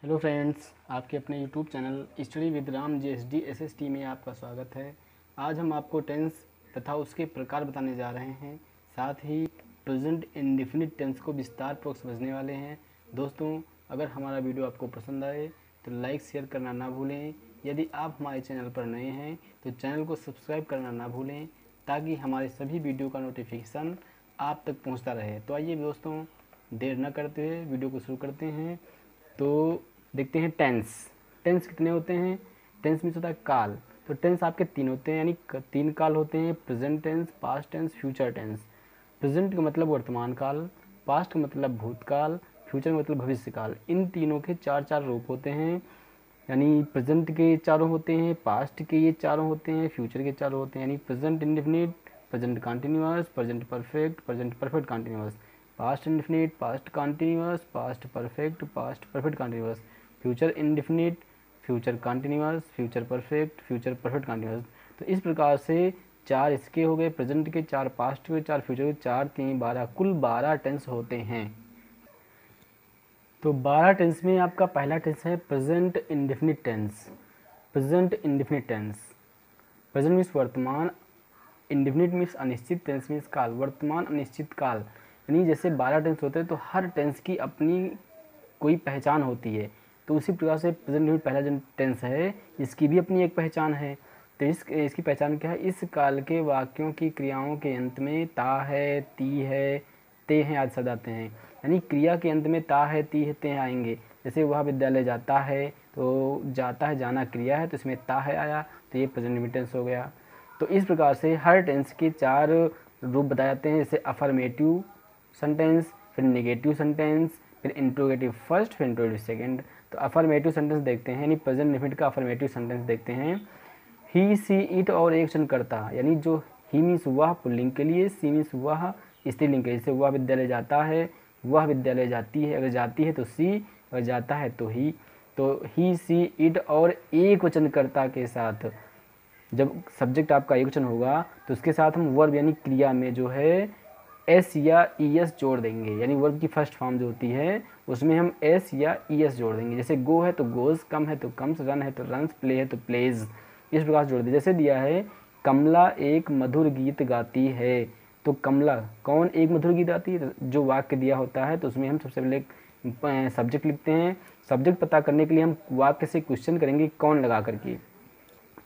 Hello friends, आपके अपने YouTube channel study with Ram JSD SST में आपका स्वागत है। आज हम आपको टेंस तथा उसके प्रकार बताने जा रहे हैं। साथ ही प्रेजेंट इंडेफिनिट टेंस को विस्तारपूर्वक समझने वाले हैं। दोस्तों, अगर हमारा वीडियो आपको पसंद आए तो लाइक शेयर करना ना भूलें। यदि आप हमारे चैनल पर नए हैं तो चैनल को सब्सक्राइब करना ना भूलें, ताकि हमारे सभी वीडियो का नोटिफिकेशन आप तक पहुँचता रहे। तो आइए दोस्तों, देर न करते हुए वीडियो को शुरू करते हैं। तो देखते हैं टेंस कितने होते हैं। टेंस मीन्स होता है काल। तो टेंस आपके तीन होते हैं, यानी तीन काल होते हैं: present tense, past tense, future tense. Present का मतलब वर्तमान काल, पास्ट का मतलब भूतकाल, फ्यूचर का मतलब भविष्य काल। इन तीनों के चार चार रूप होते हैं, यानी प्रेजेंट के चारों होते हैं, पास्ट के ये चारों होते हैं, फ्यूचर के चारों होते हैं। यानी present indefinite, present continuous, present perfect, present perfect continuous, past indefinite, past continuous, past perfect continuous, future indefinite, future continuous, future perfect continuous. तो इस प्रकार से चार इसके हो गए, प्रेजेंट के चार, पास्ट के चार, फ्यूचर के चार, 3 12, कुल 12 टेंस होते हैं। तो 12 टेंस में आपका पहला टेंस है present indefinite tense. Present indefinite tense, present means वर्तमान, इंडेफिनिट मीन्स अनिश्चित, टेंस मीन्स काल, वर्तमान अनिश्चित काल। यानी जैसे 12 टेंस होते हैं तो हर टेंस की अपनी कोई पहचान होती है। तो उसी प्रकार से प्रेजेंट इंडेफिनिट पहला जो टेंस है इसकी भी अपनी एक पहचान है। तो इसकी पहचान क्या है? इस काल के वाक्यों की क्रियाओं के अंत में ता है, ती है, ते हैं आदि शब्द आते हैं। यानी क्रिया के अंत में ता है, ती है, ते आएंगे। जैसे वह विद्यालय जाता है, तो जाता है जाना क्रिया है, तो इसमें ता है आया, तो ये प्रेजेंट इंडेफिनिट टेंस हो गया। तो इस प्रकार से हर टेंस के चार रूप बताए जाते हैं, जैसे अफर्मेटिव सेंटेंस, फिर नेगेटिव सेंटेंस, फिर इंट्रोगेटिव फर्स्ट, फिर इंट्रोगेटिव सेकंड। तो अफर्मेटिव सेंटेंस देखते हैं, यानी प्रेजेंट इंडेफिनिट का अफर्मेटिव सेंटेंस देखते हैं। ही, सी, इट और एक वचन करता, यानी जो ही मीन्स वह पुल्लिंग के लिए, सी मीन्स वह स्त्रीलिंग के लिए। जैसे वह विद्यालय जाता है, वह विद्यालय जाती है, अगर जाती है तो सी, अगर जाता है तो ही। तो ही, सी, इट और एक वचन कर्ता के साथ जब सब्जेक्ट आपका एक वचन होगा तो उसके साथ हम वर्ब यानी क्रिया में जो है एस या ई एस जोड़ देंगे। यानी वर्ब की फर्स्ट फॉर्म जो होती है उसमें हम एस या ई एस जोड़ देंगे। जैसे गो है तो गोज, कम है तो कम्स, रन है तो रन्स, प्ले है तो प्लेज, इस प्रकार से जोड़ दिया। जैसे दिया है कमला एक मधुर गीत गाती है, तो कमला कौन एक मधुर गीत गाती है? तो जो वाक्य दिया होता है तो उसमें हम सबसे पहले सब्जेक्ट लिखते हैं। सब्जेक्ट पता करने के लिए हम वाक्य से क्वेश्चन करेंगे कौन लगा करके।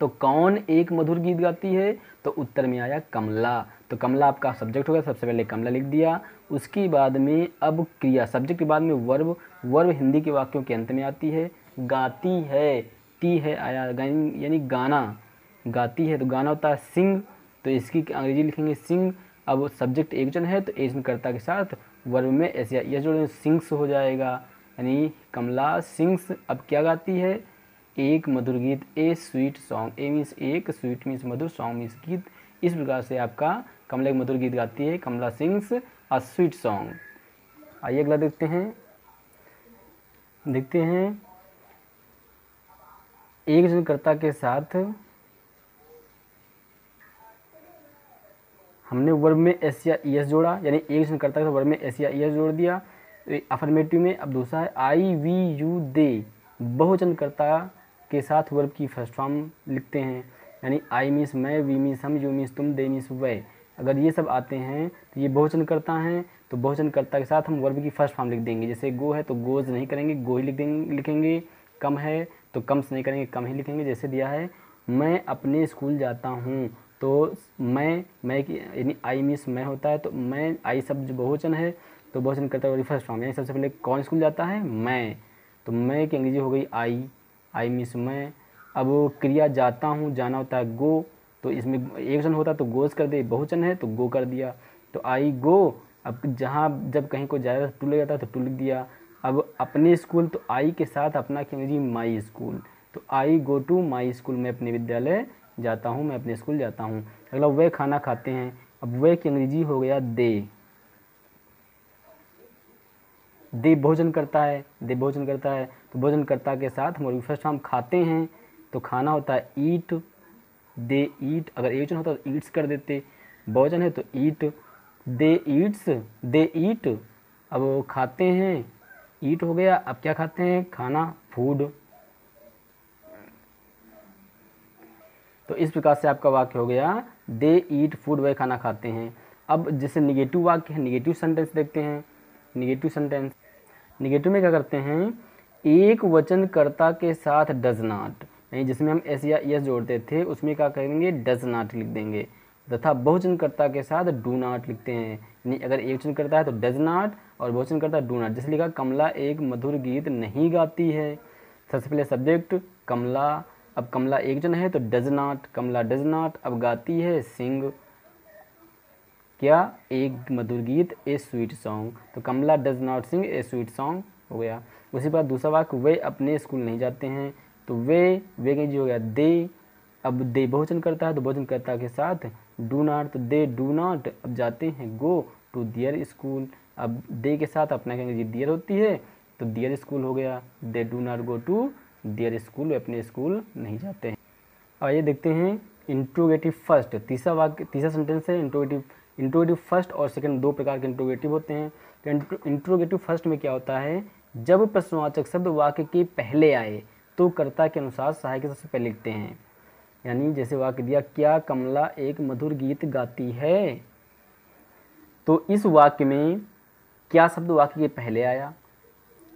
तो कौन एक मधुर गीत गाती है? तो उत्तर में आया कमला। तो कमला आपका सब्जेक्ट होगा, सबसे पहले कमला लिख दिया। उसके बाद में अब क्रिया, सब्जेक्ट के बाद में वर्ब, वर्ब हिंदी के वाक्यों के अंत में आती है। गाती है, ती है आया, यानी गाना, गाती है तो गाना होता है सिंग, तो इसकी अंग्रेजी लिखेंगे सिंग। अब सब्जेक्ट एक जन है तो एक जन कर्ता के साथ वर्ब में एस या यस जोड़ेंगे, सिंग्स हो जाएगा। यानी कमला सिंग्स अब क्या गाती है? एक मधुर गीत, a sweet song. A means एक, स्वीट मीन्स मधुर, सॉन्ग मीन्स गीत। इस प्रकार से आपका कमला एक मधुर गीत गाती है, कमला सिंग्स अ स्वीट सॉन्ग। आइए अगला देखते हैं एक जनकर्ता के साथ हमने वर्ब में एस या ई एस जोड़ा, यानी एक जनकर्ता के वर्ब में एस या ई एस जोड़ दिया अफर्मेटिव में। अब दूसरा है आई, वी, यू, दे, बहुवचनकर्ता के साथ वर्ब की फर्स्ट फॉर्म लिखते हैं। यानी आई मीन्स मैं, वी मीन्स हम, यू मीन्स तुम, दे मीन्स वह। अगर ये सब आते हैं तो ये बहुवचनकर्ता हैं, तो बहुवचनकर्ता के साथ हम वर्ब की फर्स्ट फॉर्म लिख देंगे। जैसे गो है तो गोज नहीं करेंगे, गो ही लिखेंगे। कम है तो कम्स नहीं करेंगे, कम ही लिखेंगे। जैसे दिया है मैं अपने स्कूल जाता हूँ, तो मैं की यानी आई मीन्स मैं होता है, तो मैं आई शब्द बहुवचन है तो बहुवचन करता है फर्स्ट फॉर्म। यानी सबसे पहले कौन स्कूल जाता है? मैं। तो मैं की अंग्रेजी हो गई आई, आई मीन्स मैं। अब क्रिया जाता हूँ, जाना होता है गो, तो इसमें एक वचन होता तो गोज कर दे, बहुवचन है तो गो कर दिया, तो आई गो। अब जहाँ जब कहीं को जाएगा तो टू ले जाता है तो टू लिख दिया। अब अपने स्कूल, तो आई के साथ अपना की अंग्रेजी माई स्कूल, तो आई गो टू माई स्कूल, मैं अपने विद्यालय जाता हूँ, मैं अपने स्कूल जाता हूँ। अगला वे खाना खाते हैं, अब वे की अंग्रेजी हो गया दे। दे भोजन करता है, दे भोजन करता है, तो भोजन करता के साथ हम फर्स्ट हम खाते हैं तो खाना होता है ईट, दे ईट। अगर एक होता तो ईट्स कर देते, भोजन है तो ईट, दे ईट्स, दे ईट। अब वो खाते हैं ईट हो गया। अब क्या खाते हैं, खाना, फूड। तो इस प्रकार से आपका वाक्य हो गया दे ईट फूड, वह खाना खाते हैं। अब जैसे निगेटिव वाक्य है, निगेटिव सेंटेंस देखते हैं। निगेटिव सेंटेंस, निगेटिव में क्या करते हैं, एक वचनकर्ता के साथ डज नॉट, यानी जिसमें हम एस या एस जोड़ते थे उसमें क्या करेंगे, डज नॉट लिख देंगे, तथा बहुवचनकर्ता के साथ डू नॉट लिखते हैं। यानी अगर एक वचन करता है तो डज नॉट और बहुवचन करता है डू नॉट। जैसे लिखा कमला एक मधुर गीत नहीं गाती है। सबसे पहले सब्जेक्ट कमला, अब कमला एक जन है तो does not, Kamla does not. अब गाती है सिंग, क्या, एक मधुर गीत, ए स्वीट सॉन्ग। तो Kamala does not sing a sweet song हो गया। उसी बात दूसरा वाक्य वे अपने स्कूल नहीं जाते हैं, तो वे का जी हो गया दे। अब दे बहुवचन करता है तो बहुवचन करता के साथ डू नॉट, तो दे डू नॉट अब जाते हैं गो टू दियर स्कूल। अब दे के साथ अपना कहेंगे जी दियर होती है तो दियर स्कूल हो गया, they do not go to their school, वे अपने स्कूल नहीं जाते हैं। आइए देखते हैं इंट्रोगेटिव फर्स्ट, तीसरा वाक्य, तीसरा सेंटेंस है इंट्रोगेटिव। इंट्रोगेटिव फर्स्ट और सेकंड दो प्रकार के इंट्रोगेटिव होते हैं। तो इंट्रोगेटिव फर्स्ट में क्या होता है, जब प्रश्नवाचक शब्द वाक्य के पहले आए तो कर्ता के अनुसार सहायक सबसे पहले लिखते हैं। यानी जैसे वाक्य दिया क्या कमला एक मधुर गीत गाती है, तो इस वाक्य में क्या शब्द वाक्य के पहले आया,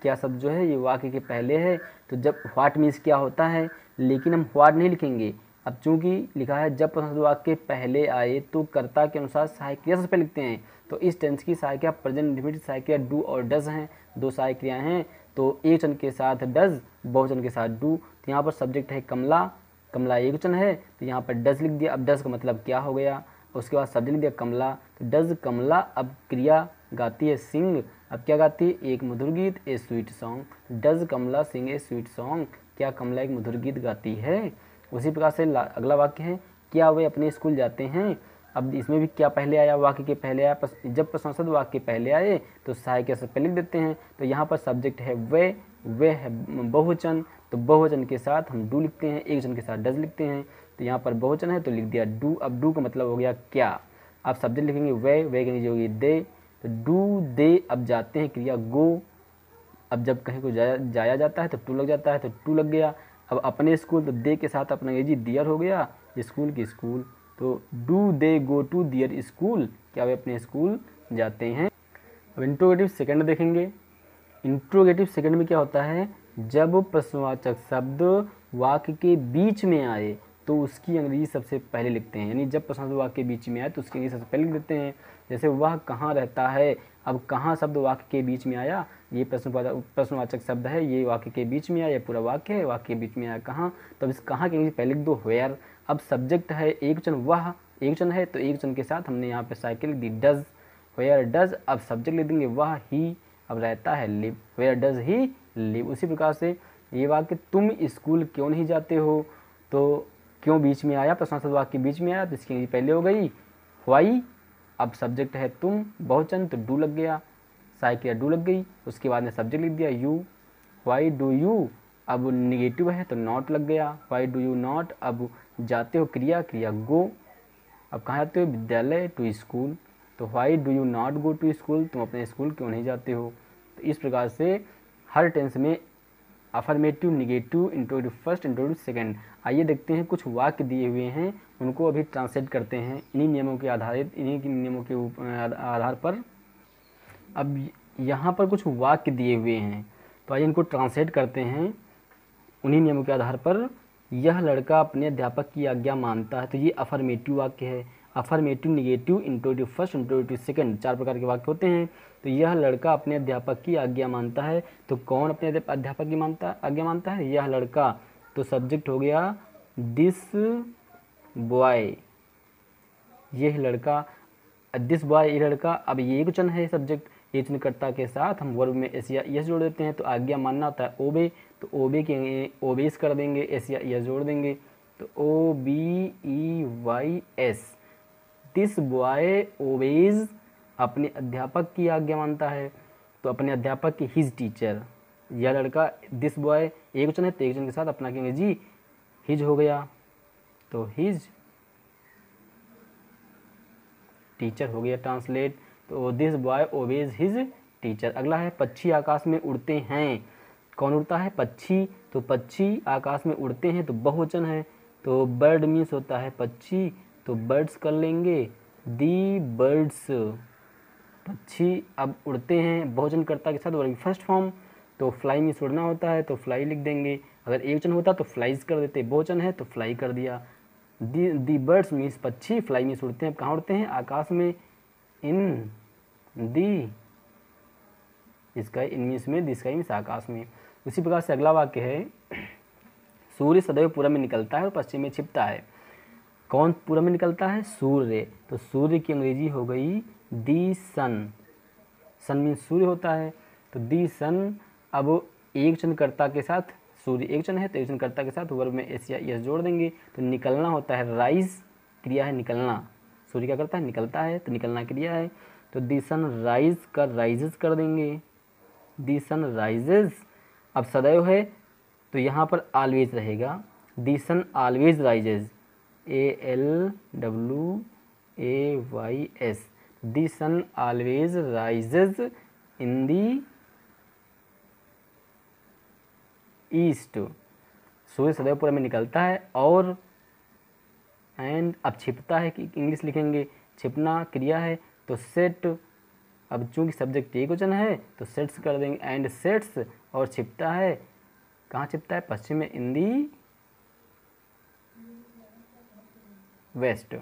क्या शब्द जो है ये वाक्य के पहले है, तो जब व्हाट मीन्स क्या होता है, लेकिन हम व्हाट नहीं लिखेंगे। अब चूंकि लिखा है जब प्रश्न वाक्य पहले आए तो कर्ता के अनुसार सहायक क्रिया सबसे पहले लिखते हैं। तो इस टेंस की सहायक क्रिया प्रेजेंट इंडेफिनिट सहायक क्रिया डू और डज हैं, दो सहायक क्रियाएं हैं। तो एक वचन के साथ डज, बहुवचन के साथ डू। तो यहाँ पर सब्जेक्ट है कमला, कमला एक वचन है तो यहाँ पर डज लिख दिया। अब डज का मतलब क्या हो गया, उसके बाद सब्जेक्ट लिख दिया कमला, तो डज कमला। अब क्रिया गाती है सिंग, अब क्या गाती है, एक मधुर गीत, a sweet song. Does Kamla sing a sweet song, क्या कमला एक मधुर गीत गाती है। उसी प्रकार से अगला वाक्य है क्या वे अपने स्कूल जाते हैं। अब इसमें भी क्या पहले आया, वाक्य के पहले आया। जब प्रश्नार्थक वाक्य के पहले आए तो सहायक से पहले लिख देते हैं। तो यहाँ पर सब्जेक्ट है वे है बहुवचन, तो बहुवचन के साथ हम डू लिखते हैं, एक वचन के साथ डज लिखते हैं। तो यहाँ पर बहुवचन है तो लिख दिया डू। अब डू का मतलब हो गया क्या। आप सब्जेक्ट लिखेंगे वे के नीचे होगी दे, तो डू दे। अब जाते हैं क्रिया गो, अब जब कहीं को जाया जाता है तो टू लग जाता है तो टू लग गया। अब अपने स्कूल, तो दे के साथ अपना ये जी दियर हो गया, स्कूल की स्कूल। तो do they go to their school, क्या वे अपने स्कूल जाते हैं। अब इंट्रोगेटिव सेकंड देखेंगे। इंट्रोगेटिव सेकंड में क्या होता है, जब प्रश्नवाचक शब्द वाक्य के बीच में आए तो उसकी अंग्रेजी सबसे पहले लिखते हैं। यानी जब प्रश्नवाचक वाक्य के बीच में आए तो उसकी अंग्रेजी सबसे पहले लिख देते हैं। जैसे वह कहाँ रहता है, अब कहाँ शब्द वाक्य के बीच में आया, ये प्रश्नवाचक शब्द है, ये वाक्य के बीच में आया, पूरा वाक्य है, वाक्य के बीच में आया कहाँ, तो अब इस कहाँ की अंग्रेजी पहले लिख दो वेयर। अब सब्जेक्ट है एक वचन, वह एक वचन है तो एक वचन के साथ हमने यहाँ पे साइकिल लिख दी डज, वेयर डज। अब सब्जेक्ट लिख देंगे वह ही, अब रहता है live, where does he live. उसी प्रकार से ये वाक्य तुम स्कूल क्यों नहीं जाते हो, तो क्यों बीच में आया, प्रश्नार्थक वाक्य बीच में आया तो इसकी अंग्रेजी पहले हो गई व्हाई। अब सब्जेक्ट है तुम बहुवचन तो डू लग गया, सहायक क्रिया डू लग गई, उसके बाद में सब्जेक्ट लिख दिया यू, व्हाई डू यू। अब निगेटिव है तो नॉट लग गया, व्हाई डू यू नॉट। अब जाते हो क्रिया गो, अब कहाँ जाते हो, विद्यालय टू स्कूल, तो why do you not go to school, तुम अपने स्कूल क्यों नहीं जाते हो। तो इस प्रकार से हर टेंस में affirmative, negative, interrogative first, interrogative second. आइए देखते हैं कुछ वाक्य दिए हुए हैं उनको अभी ट्रांसलेट करते हैं इन्हीं नियमों के आधार पर। अब यहाँ पर कुछ वाक्य दिए हुए हैं तो आइए इनको ट्रांसलेट करते हैं उन्हीं नियमों के आधार पर। यह लड़का अपने अध्यापक की आज्ञा मानता है, तो ये अफर्मेटिव वाक्य है। Affirmative, negative, interrogative first, interrogative second, चार प्रकार के वाक्य होते हैं। तो यह लड़का अपने अध्यापक की आज्ञा मानता है, तो कौन अपने अध्यापक की आज्ञा मानता है, यह लड़का। तो सब्जेक्ट हो गया दिस बॉय, यह लड़का, दिस बॉय ये लड़का। अब ये एक वचन है सब्जेक्ट, एक वचनकर्ता के साथ हम वर्ब में एस या एस जोड़ देते हैं। तो आज्ञा मानना होता है ओबे, तो ओबे के ओबेस कर देंगे, एस या एस जोड़ देंगे, तो OBEYS। दिस बॉय ओबेज, अपने अध्यापक की आज्ञा मानता है, तो अपने अध्यापक की हिज टीचर। यह लड़का, दिस बॉय एक वचन है तो एक वचन के साथ अपना कहेंगे जी हिज हो गया, तो हिज टीचर हो गया ट्रांसलेट। तो this boy obeys his teacher. अगला है पक्षी आकाश में उड़ते हैं। कौन उड़ता है? पक्षी। तो पक्षी आकाश में उड़ते हैं तो बहुवचन है, तो बर्ड मीन्स होता है पक्षी, तो बर्ड्स कर लेंगे, दी बर्ड्स। पक्षी अब उड़ते हैं बहुवचन कर्ता के साथ वर्ग फर्स्ट फॉर्म, तो फ्लाई मीन्स उड़ना होता है तो फ्लाई लिख देंगे। अगर एकवचन होता तो फ्लाइज कर देते, बहुवचन है तो फ्लाई कर दिया। दी बर्ड्स मीन्स पक्षी, फ्लाई मीन्स उड़ते हैं। कहाँ उड़ते हैं? आकाश में। In the sky, in means में, दी स्काई मीन्स आकाश में। उसी प्रकार से अगला वाक्य है सूर्य सदैव पूरब में निकलता है और पश्चिम में छिपता है। कौन पूरब में निकलता है? सूर्य। तो सूर्य की अंग्रेजी हो गई दी सन। सन मीन्स सूर्य होता है, तो दी सन। अब एकवचन कर्ता के साथ, सूर्य एकवचन है तो एकवचन कर्ता के साथ वर्ब में एस या एस जोड़ देंगे, तो निकलना होता है राइज, क्रिया है निकलना। सूर्य क्या करता है? निकलता है, तो निकलना क्रिया है, तो दी सन राइज का राइजेस कर देंगे, दी सन राइजेज। अब सदैव है तो यहाँ पर ऑलवेज रहेगा, the sun always rises, ALWAYS, the sun always rises in the east. सूर्य सदैव पूरब में निकलता है और एंड अब छिपता है कि इंग्लिश लिखेंगे, छिपना क्रिया है तो सेट। अब चूंकि सब्जेक्ट एकवचन है तो सेट्स कर देंगे, एंड सेट्स, और छिपता है कहाँ? छिपता है पश्चिम में, in the west.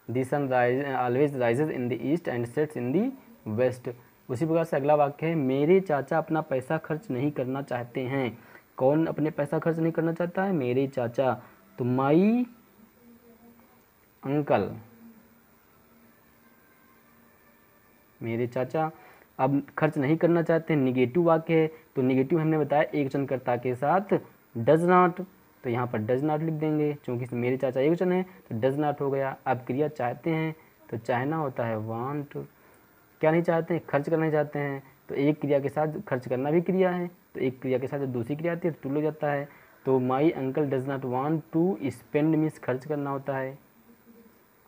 The sun always rises in the east and sets in the west. उसी प्रकार से अगला वाक्य है मेरे चाचा अपना पैसा खर्च नहीं करना चाहते हैं। कौन अपने पैसा खर्च नहीं करना चाहता है? मेरे चाचा। तो माई अंकल, मेरे चाचा अब खर्च नहीं करना चाहते हैं। निगेटिव वाक्य है तो निगेटिव हमने बताया एकवचन कर्ता के साथ डज नॉट, तो यहाँ पर डज नॉट लिख देंगे, क्योंकि मेरे चाचा एकवचन है तो डज नॉट हो गया। अब क्रिया चाहते हैं तो चाहना होता है वांट। क्या नहीं चाहते हैं? खर्च करना नहीं चाहते हैं, तो एक क्रिया के साथ खर्च करना भी क्रिया है, तो एक क्रिया के साथ जब दूसरी क्रिया आती है तो टू लग जाता है। तो my uncle does not want to spend means खर्च करना होता है,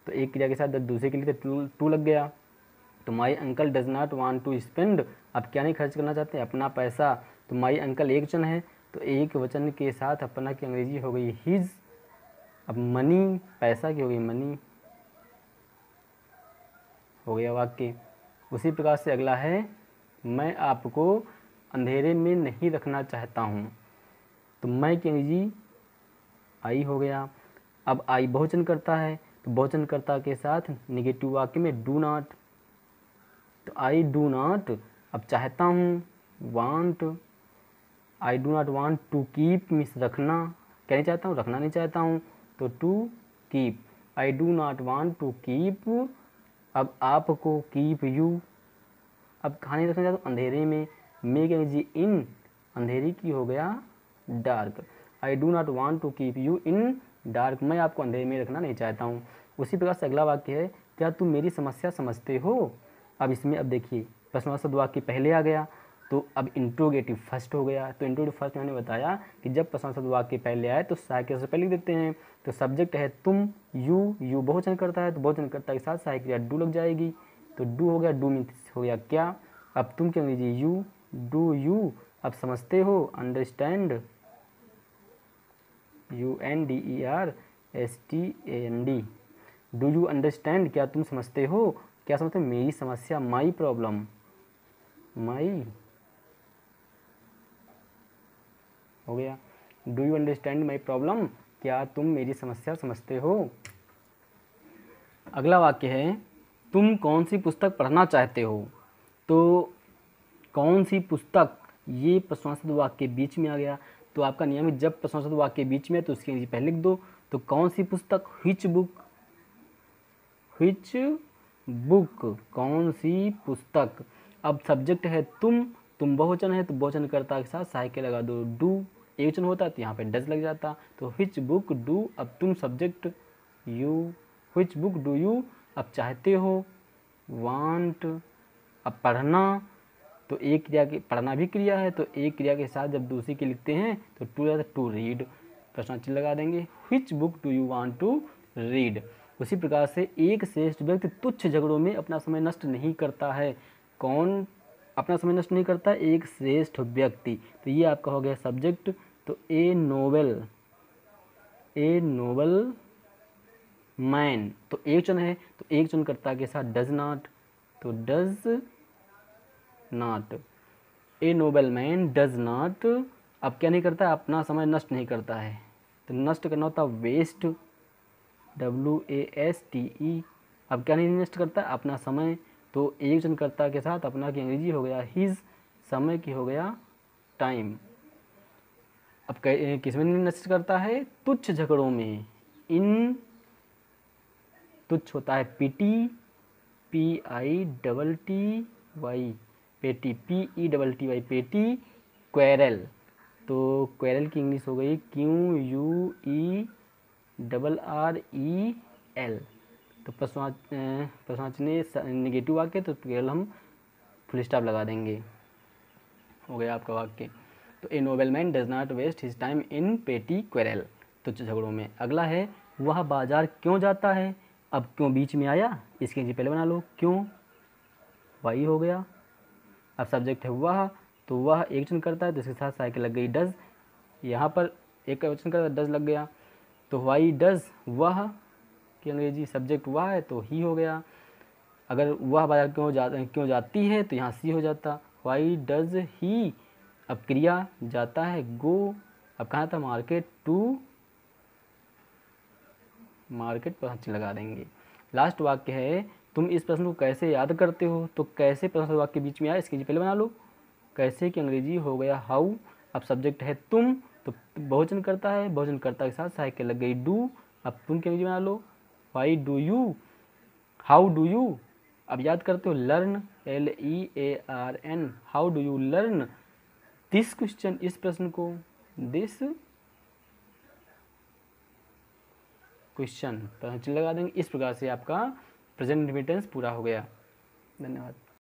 तो एक क्रिया के साथ जब दूसरी के लिए तो टू लग गया। तो my uncle does not want to spend, अब क्या नहीं खर्च करना चाहते? अपना पैसा। तो माई अंकल एक वचन है तो एक वचन के साथ अपना की अंग्रेजी हो गई हिज। अब मनी, पैसा की हो गई मनी, हो गया वाक्य। उसी प्रकार से अगला है मैं आपको अंधेरे में नहीं रखना चाहता हूँ। तो मैं की अंग्रेजी आई हो गया। अब आई बहुवचन करता है तो बहुवचन कर्ता के साथ निगेटिव वाक्य में डू नॉट, तो आई डू नॉट अब चाहता हूँ, want. I do not want to keep means रखना, क्या नहीं चाहता हूँ? रखना नहीं चाहता हूँ, तो to keep. I do not want to keep, अब आपको कीप यू, अब कहाँ नहीं रखना चाहता हूँ? अंधेरे में। मे के जी इन, अंधेरी की हो गया dark. I do not want to keep you in dark, मैं आपको अंधेरे में रखना नहीं चाहता हूँ। उसी प्रकार से अगला वाक्य है क्या तुम मेरी समस्या समझते हो। अब इसमें अब देखिए प्रश्नवाचक वाक्य पहले आ गया तो अब इंट्रोगेटिव फर्स्ट हो गया। तो इंट्रोगेटिव फर्स्ट मैंने बताया कि जब प्रश्नवाचक वाक्य पहले आए तो सहायक से पहले लिख देते हैं। तो सब्जेक्ट है तुम, यू बहुवचन करता है तो बहुवचन करता के साथ सहायक क्रिया डू लग जाएगी, तो डू हो गया, डू मीन्स हो गया क्या। अब तुम क्या लीजिए यू, डू यू अब समझते हो, understand, UNDERSTAND, do you understand क्या तुम समझते हो, क्या समझते हो? मेरी समस्या, माई प्रॉब्लम, माई हो गया। Do you understand my problem, क्या तुम मेरी समस्या समझते हो। अगला वाक्य है तुम कौन सी पुस्तक पढ़ना चाहते हो। तो कौन सी पुस्तक, ये प्रश्नवाचक वाक्य के बीच में आ गया। तो आपका नियम है जब प्रश्नवाचक वाक्य के बीच में है तो उसके नीचे पहले लिख दो। तो कौन सी पुस्तक, व्हिच बुक, व्हिच बुक, कौन सी पुस्तक। अब सब्जेक्ट है तुम बहुवचन है तो बहुवचन कर्ता के साथ सहायक लगा दो, डू एकवचन होता तो यहाँ पे डज लग जाता। तो व्हिच बुक डू, अब तुम subject you, which book do you अब चाहते हो, वांट। अब पढ़ना तो एक क्रिया की, पढ़ना भी क्रिया है तो एक क्रिया के साथ जब दूसरी की लिखते हैं तो टू रीड, प्रश्नार्थक लगा देंगे, which book do you want to read. उसी प्रकार से एक श्रेष्ठ व्यक्ति तुच्छ झगड़ों में अपना समय नष्ट नहीं करता है। कौन अपना समय नष्ट नहीं करता एक श्रेष्ठ व्यक्ति, तो ये आपका हो गया सब्जेक्ट। तो ए नोबल मैन, तो एक वचन है, तो एक वचन कर्ता के साथ डज नॉट, तो does not, A noble man does not, अब क्या नहीं करता है, अपना समय नष्ट नहीं करता है, तो नष्ट करना होता वेस्ट, WASTE, अब क्या नहीं नष्ट करता है, अपना समय, तो एक वचन कर्ता के साथ अपना की अंग्रेजी हो गया हिज, समय की हो गया टाइम। अब किस में नहीं नष्ट करता है, तुच्छ झगड़ों में, इन तुच्छ होता है PTPITTY, पेटी, PETTY, पेटी, क्वेरल, तो क्वेरल की इंग्लिश हो गई QUERREL, तो प्रश्नवाचक नेगेटिव वाक्य, तो केवल हम फुल स्टॉप लगा देंगे, हो गया आपका वाक्य। तो a noble man does not waste his time in petty quarrel, तुच्छ झगड़ों में। अगला है वह बाजार क्यों जाता है, अब क्यों बीच में आया, इसके जी पहले बना लो, क्यों, वाई हो गया, अब सब्जेक्ट है वह, तो वह एक वचन करता है, तो इसके साथ साइकिल लग गई डज, यहाँ पर एक वचन करता डज लग गया, तो वाई डज, वह की अंग्रेजी सब्जेक्ट वह है, तो ही हो गया। अगर वह बाजार क्यों जाती है, तो यहाँ सी हो जाता, वाई डज ही, अब क्रिया जाता है गो, अब कहाँ था, मार्केट, टू मार्केट पर लगा देंगे। लास्ट वाक्य है तुम इस प्रश्न को कैसे याद करते हो, तो कैसे प्रश्न वाक्य के बीच में आया, इसके पहले बना लो, कैसे की अंग्रेजी हो गया हाउ, अब सब्जेक्ट है तुम, तो बहुवचन करता है, बहुवचन कर्ता के साथ साइकिल लग गई डू, अब तुम की अंग्रेजी बना लो, why do you, how do you, अब याद करते हो learn, LEARN, how do you learn this question, इस प्रश्न को, दिस क्वेश्चन लगा देंगे। इस प्रकार से आपका प्रेजेंट इंडिपेंडेंस पूरा हो गया। धन्यवाद।